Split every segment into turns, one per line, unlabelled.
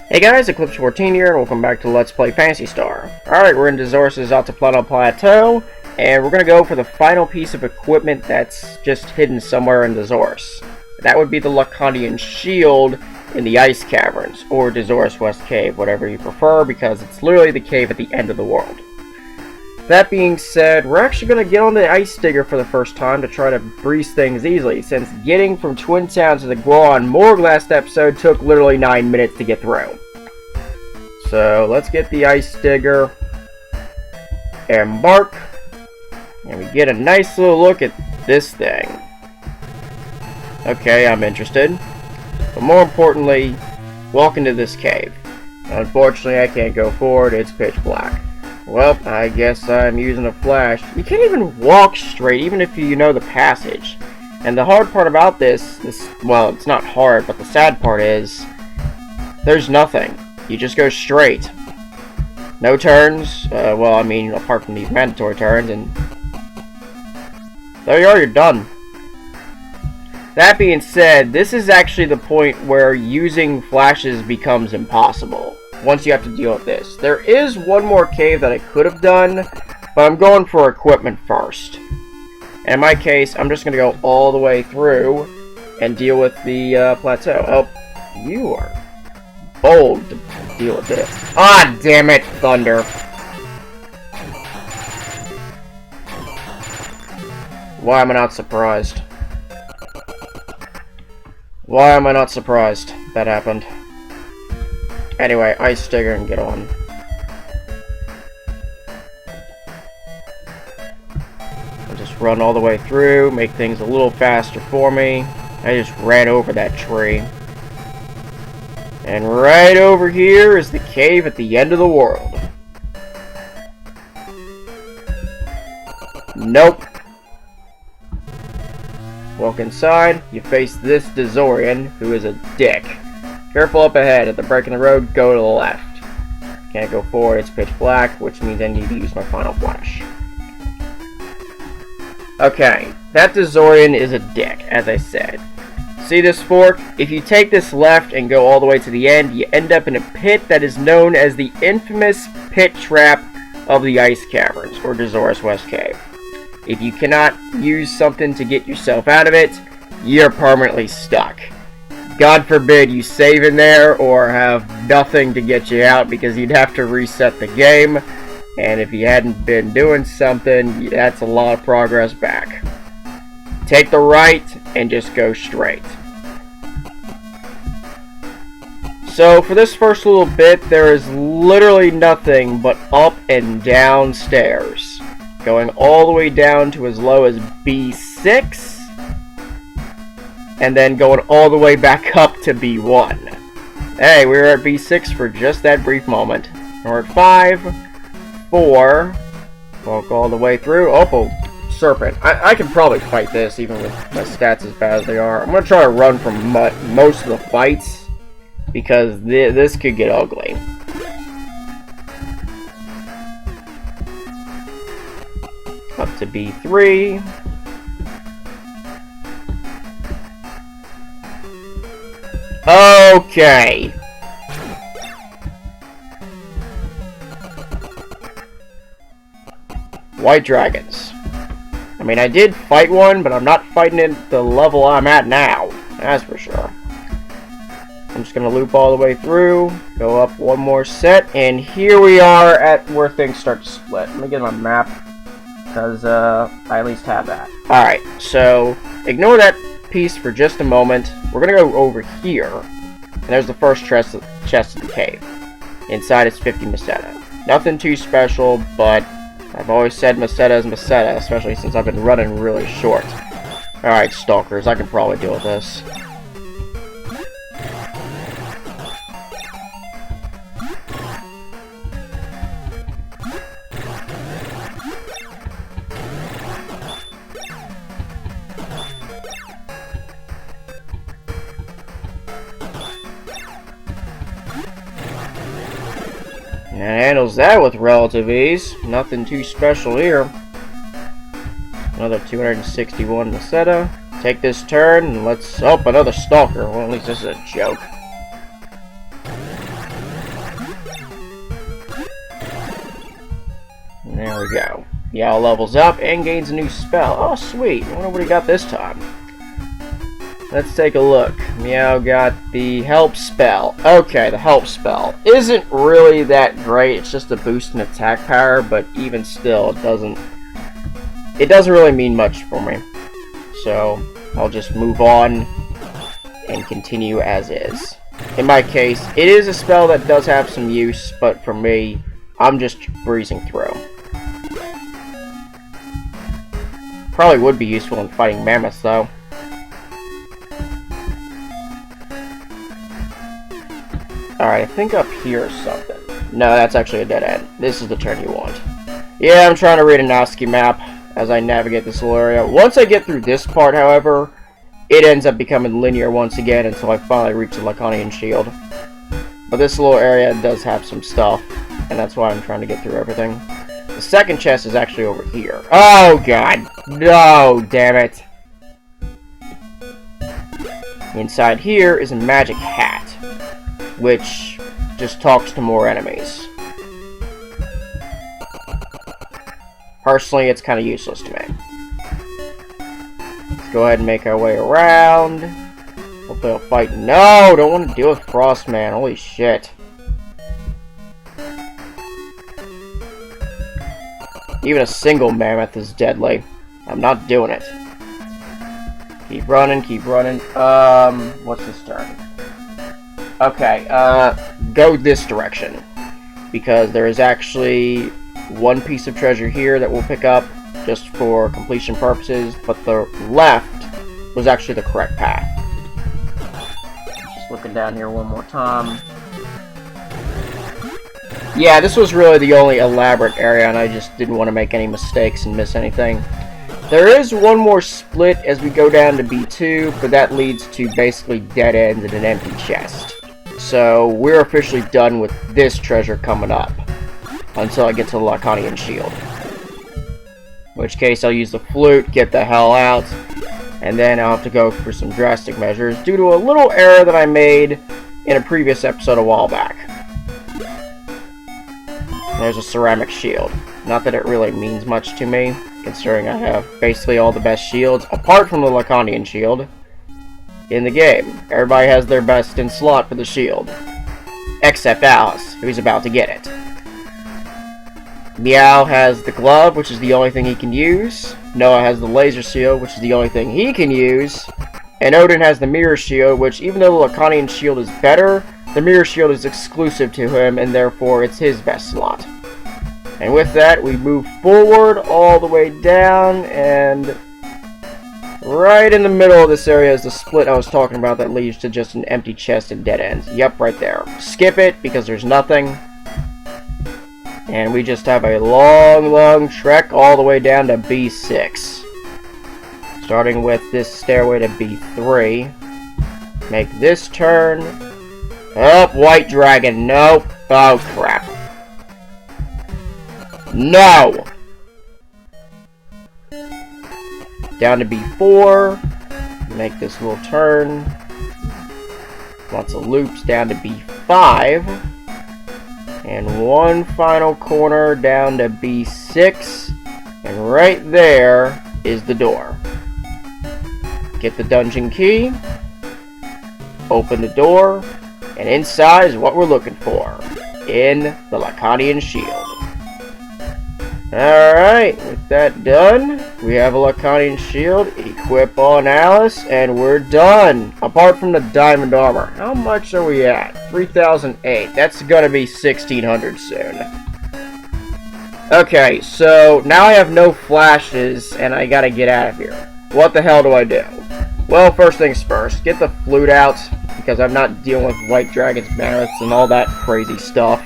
Hey guys, Eclipse14 here, and welcome back to Let's Play Phantasy Star. Alright, we're in Dezoris' Altiplanal Plateau, and we're gonna go for the final piece of equipment that's just hidden somewhere in Dezoris. That would be the Laconian Shield in the Ice Caverns, or Dezoris West Cave, whatever you prefer, because it's literally the cave at the end of the world. That being said, we're actually going to get on the Ice Digger for the first time to try to breeze things easily, since getting from Twin Town to the Guan Morgue last episode took literally 9 minutes to get through. So, let's get the Ice Digger, embark, and we get a nice little look at this thing. Okay, I'm interested. But more importantly, walk into this cave. Unfortunately, I can't go forward, it's pitch black. Well, I guess I'm using a flash. You can't even walk straight, even if you know the passage. And the hard part about this, well, it's not hard, but the sad part is, there's nothing. You just go straight. No turns, well, I mean, apart from these mandatory turns, and there you are, you're done. That being said, this is actually the point where using flashes becomes impossible. Once you have to deal with this. There is one more cave that I could have done, but I'm going for equipment first. And in my case, I'm just going to go all the way through and deal with the plateau. Oh, you are bold to deal with this. Ah, damn it, thunder. Why am I not surprised? Why am I not surprised that happened? Anyway, Ice Digger and get on. I'll just run all the way through, make things a little faster for me. I just ran over that tree. And right over here is the cave at the end of the world. Nope. Walk inside, you face this Dezorian, who is a dick. Careful up ahead. At the break in the road, go to the left. Can't go forward, it's pitch black, which means I need to use my final flash. Okay, that Dezorian is a dick, as I said. See this fork? If you take this left and go all the way to the end, you end up in a pit that is known as the infamous pit trap of the Ice Caverns, or Dezoris West Cave. If you cannot use something to get yourself out of it, you're permanently stuck. God forbid you save in there or have nothing to get you out, because you'd have to reset the game, and if you hadn't been doing something, that's a lot of progress back. Take the right and just go straight. So for this first little bit, there is literally nothing but up and down stairs, going all the way down to as low as B6, and then going all the way back up to B1. Hey, we were at B6 for just that brief moment. We're at 5, 4, walk all the way through. Oh, serpent. I can probably fight this, even with my stats as bad as they are. I'm going to try to run from most of the fights, because this could get ugly. Up to B3. Okay. White dragons. I mean, I did fight one, but I'm not fighting at the level I'm at now. That's for sure. I'm just going to loop all the way through, go up one more set, and here we are at where things start to split. Let me get my map, because I at least have that. Alright, so ignore that piece for just a moment. We're going to go over here, and there's the first chest of the cave. Inside it's 50 Meseta. Nothing too special, but I've always said Meseta is Meseta, especially since I've been running really short. Alright, stalkers, I can probably deal with this. And handles that with relative ease. Nothing too special here. Another 261 Meseta. Take this turn, and let's... Oh, another stalker. Well, at least this is a joke. There we go. Meow levels up and gains a new spell. Oh, sweet. I wonder what he got this time. Let's take a look. Meow got the help spell. Okay, the help spell isn't really that great. It's just a boost in attack power, but even still, it doesn't really mean much for me. So I'll just move on and continue as is. In my case, it is a spell that does have some use, but for me, I'm just breezing through. Probably would be useful in fighting mammoths, though. Alright, I think up here is something. No, that's actually a dead end. This is the turn you want. Yeah, I'm trying to read a Noski map as I navigate this little area. Once I get through this part, however, it ends up becoming linear once again until I finally reach the Laconian Shield. But this little area does have some stuff, and that's why I'm trying to get through everything. The second chest is actually over here. Oh, God. No, damn it. Inside here is a magic hat, which just talks to more enemies. Personally, it's kind of useless to me. Let's go ahead and make our way around. Hopefully I'll fight. No, don't want to deal with Frostman. Holy shit. Even a single mammoth is deadly. I'm not doing it. Keep running, keep running. What's this turn? Okay, go this direction. Because there is actually one piece of treasure here that we'll pick up just for completion purposes, but the left was actually the correct path. Just looking down here one more time. Yeah, this was really the only elaborate area, and I just didn't want to make any mistakes and miss anything. There is one more split as we go down to B2, but that leads to basically dead ends and an empty chest. So we're officially done with this treasure coming up until I get to the Laconian Shield. In which case I'll use the flute, get the hell out, and then I'll have to go for some drastic measures due to a little error that I made in a previous episode a while back. There's a ceramic shield. Not that it really means much to me, considering I have basically all the best shields, apart from the Laconian Shield, in the game. Everybody has their best in slot for the shield. Except Alice, who's about to get it. Meow has the glove, which is the only thing he can use. Noah has the laser shield, which is the only thing he can use. And Odin has the mirror shield, which even though the Laconian Shield is better, the mirror shield is exclusive to him, and therefore it's his best slot. And with that, we move forward all the way down, and right in the middle of this area is the split I was talking about that leads to just an empty chest and dead ends. Yep, right there. Skip it, because there's nothing. And we just have a long, long trek all the way down to B6. Starting with this stairway to B3. Make this turn. Oh, white dragon. Nope. Oh, crap. No! Down to B4. Make this little turn. Lots of loops down to B5. And one final corner down to B6. And right there is the door. Get the dungeon key. Open the door. And inside is what we're looking for. In the Laconian Shield. Alright, with that done, we have a Laconian Shield, equip on Alice, and we're done. Apart from the diamond armor. How much are we at? 3,008. That's gonna be 1,600 soon. Okay, so now I have no flashes, and I gotta get out of here. What the hell do I do? Well, first things first, get the flute out, because I'm not dealing with white dragons, mammoths, and all that crazy stuff.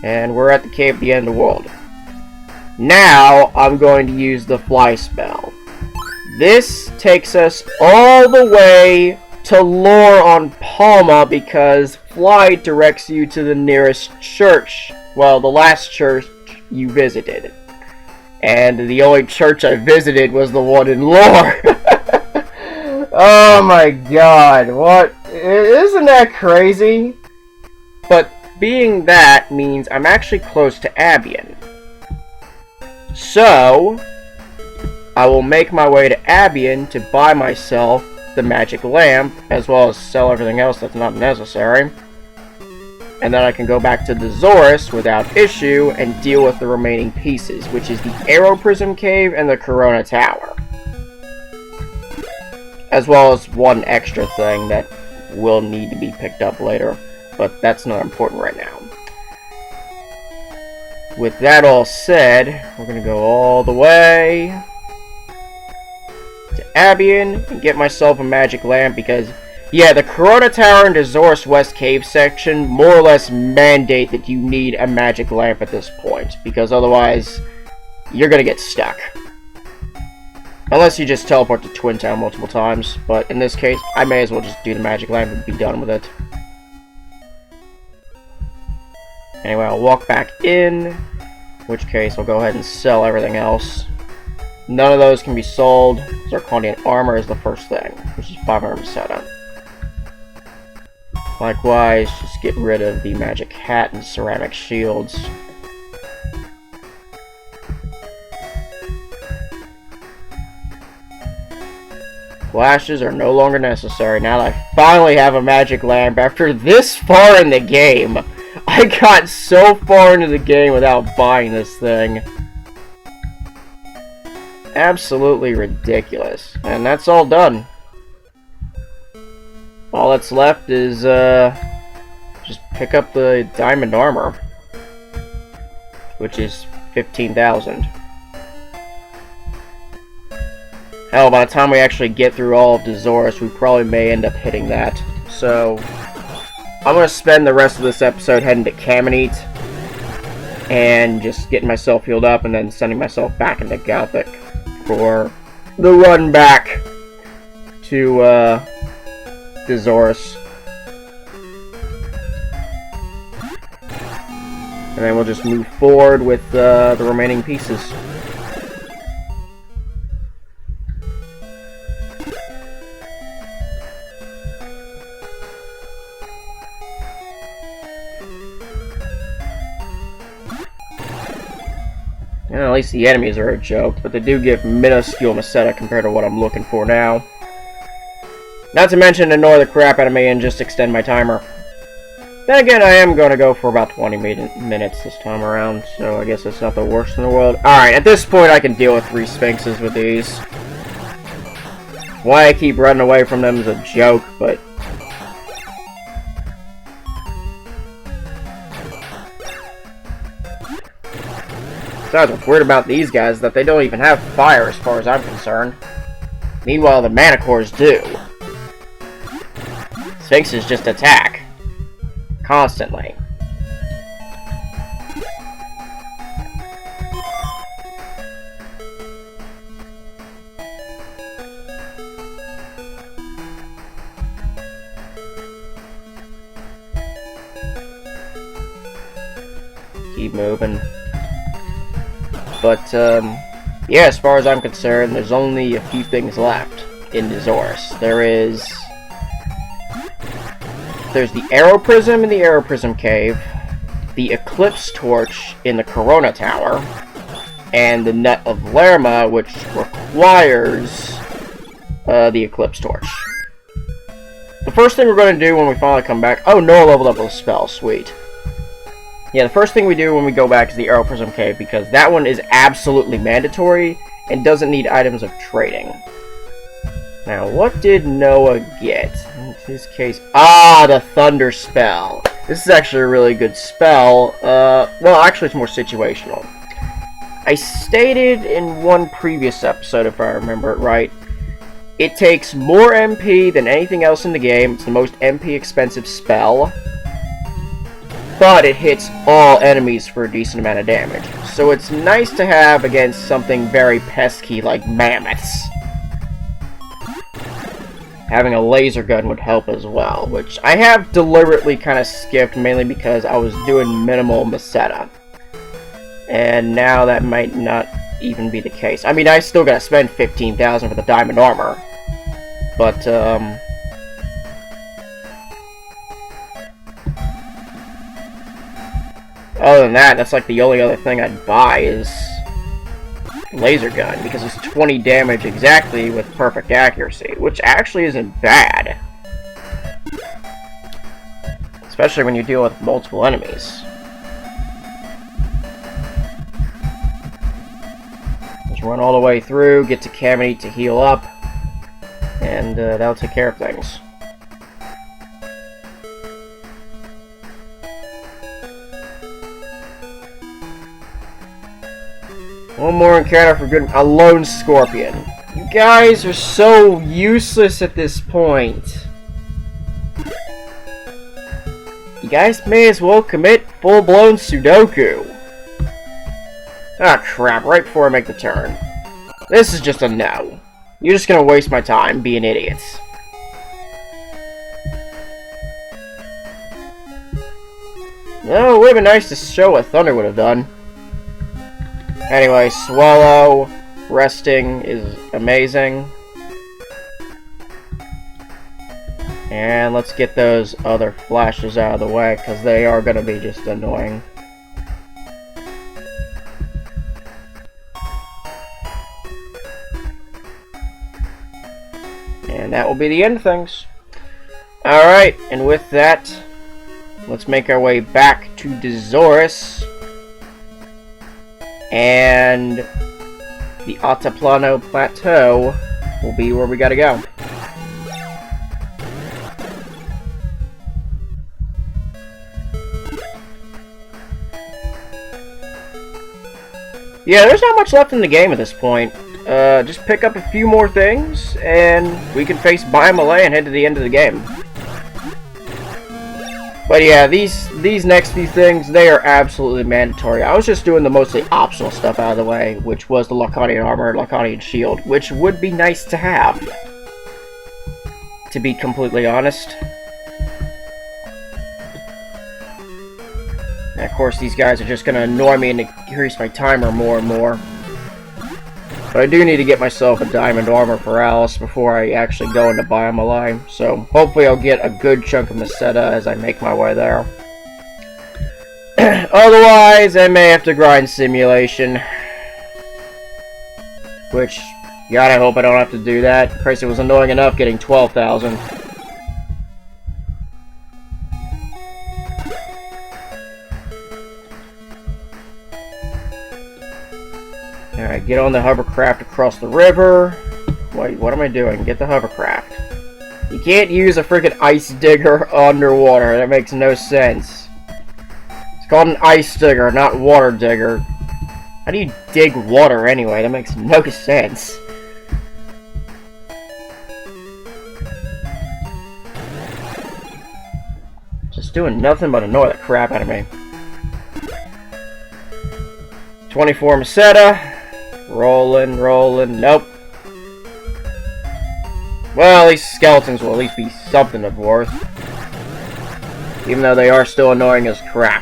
And we're at the cave at the end of the world. Now, I'm going to use the fly spell. This takes us all the way to lore on Palma, because fly directs you to the nearest church. Well, the last church you visited. And the only church I visited was the one in lore. Oh my god, what? Isn't that crazy? But being that means I'm actually close to Abian. So, I will make my way to Abian to buy myself the magic lamp, as well as sell everything else that's not necessary. And then I can go back to Dezoris without issue and deal with the remaining pieces, which is the Arrow Prism Cave and the Corona Tower. As well as one extra thing that will need to be picked up later, but that's not important right now. With that all said, we're going to go all the way to Abian and get myself a magic lamp because, yeah, the Corona Tower and Dezoris West Cave section more or less mandate that you need a magic lamp at this point, because otherwise you're going to get stuck. Unless you just teleport to Twin Town multiple times, but in this case, I may as well just do the magic lamp and be done with it. Anyway, I'll walk back in, in which case I'll go ahead and sell everything else. None of those can be sold. Laconian armor is the first thing, which is 500%. Likewise, just get rid of the magic hat and ceramic shields. Flashes are no longer necessary now that I finally have a magic lamp after this far in the game. I got so far into the game without buying this thing. Absolutely ridiculous. And that's all done. All that's left is just pick up the diamond armor, which is 15,000. Hell, by the time we actually get through all of Dezoris, we probably may end up hitting that. So, I'm going to spend the rest of this episode heading to Kamenite and just getting myself healed up and then sending myself back into Gothic for the run back to Dezoris. And then we'll just move forward with the remaining pieces. And at least the enemies are a joke, but they do give minuscule Meseta compared to what I'm looking for now. Not to mention annoy the crap out of me and just extend my timer. Then again, I am going to go for about 20 minutes this time around, so I guess it's not the worst in the world. Alright, at this point I can deal with 3 Sphinxes with these. Why I keep running away from them is a joke, but... Besides, what's weird about these guys is that they don't even have fire as far as I'm concerned. Meanwhile, the Manticores do. Sphinxes just attack. Constantly. Keep moving. But, yeah, as far as I'm concerned, there's only a few things left in Dezoris. There's the Arrow Prism in the Arrow Prism Cave, the Eclipse Torch in the Corona Tower, and the Net of Lerma, which requires the Eclipse Torch. The first thing we're going to do when we finally come back... Oh, Noah leveled up with a spell. Sweet. Yeah, the first thing we do when we go back is the Arrow Prism Cave, because that one is absolutely mandatory and doesn't need items of trading. Now, what did Noah get? In his case... Ah, the Thunder Spell. This is actually a really good spell. Well, actually, it's more situational. I stated in one previous episode, if I remember it right, it takes more MP than anything else in the game. It's the most MP expensive spell. But it hits all enemies for a decent amount of damage. So it's nice to have against something very pesky like mammoths. Having a laser gun would help as well, which I have deliberately kind of skipped, mainly because I was doing minimal Meseta. And now that might not even be the case. I mean, I still gotta spend 15,000 for the diamond armor. But, other than that, that's like the only other thing I'd buy is laser gun, because it's 20 damage exactly with perfect accuracy, which actually isn't bad. Especially when you deal with multiple enemies. Just run all the way through, get to Cavity to heal up, and that'll take care of things. One more encounter for good. A lone scorpion. You guys are so useless at this point. You guys may as well commit full-blown Sudoku. Ah, crap, right before I make the turn. This is just a no. You're just gonna waste my time being idiots. No, it would have been nice to show what Thunder would have done. Anyway, Swallow, resting is amazing. And let's get those other flashes out of the way, because they are going to be just annoying. And that will be the end of things. Alright, and with that, let's make our way back to Dezoris. And the Altiplano Plateau will be where we gotta go. Yeah, there's not much left in the game at this point. Just pick up a few more things, and we can face Palma and head to the end of the game. But yeah, these next few things, they are absolutely mandatory. I was just doing the mostly optional stuff out of the way, which was the Laconian armor and Laconian shield, which would be nice to have, to be completely honest. And of course, these guys are just going to annoy me and increase my timer more and more. But I do need to get myself a diamond armor for Alice before I actually go into Palma. So hopefully I'll get a good chunk of Meseta as I make my way there. Otherwise, I may have to grind simulation. Which, God, I hope I don't have to do that. Christ, it was annoying enough getting 12,000. Alright, get on the hovercraft across the river. Wait, what am I doing? Get the hovercraft. You can't use a freaking ice digger underwater. That makes no sense. It's called an ice digger, not water digger. How do you dig water anyway? That makes no sense. Just doing nothing but annoy the crap out of me. 24 Meseta. Rolling, rolling, nope. Well, these skeletons will at least be something of worth. Even though they are still annoying as crap.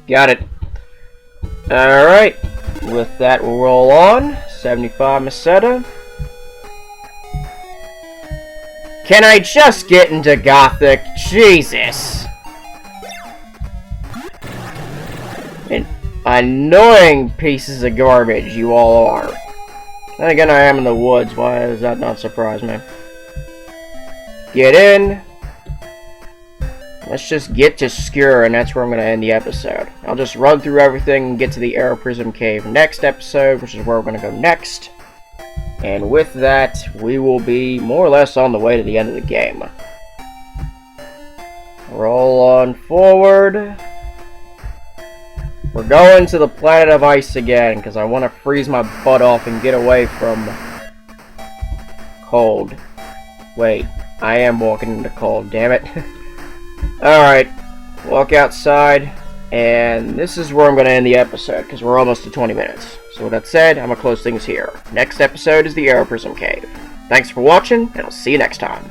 Got it. Alright. With that, we'll roll on. 75 Meseta. Can I just get into Gothic? Jesus! And annoying pieces of garbage you all are. Then again, I am in the woods. Why does that not surprise me? Get in. Let's just get to Skur, and that's where I'm going to end the episode. I'll just run through everything and get to the Arrow Prism Cave next episode, which is where we're going to go next. And with that, we will be more or less on the way to the end of the game. Roll on forward. We're going to the planet of ice again, because I want to freeze my butt off and get away from cold. Wait, I am walking into cold, damn it. Alright, walk outside, and this is where I'm going to end the episode, because we're almost to 20 minutes. So with that said, I'm going to close things here. Next episode is the Arrow Prism Cave. Thanks for watching, and I'll see you next time.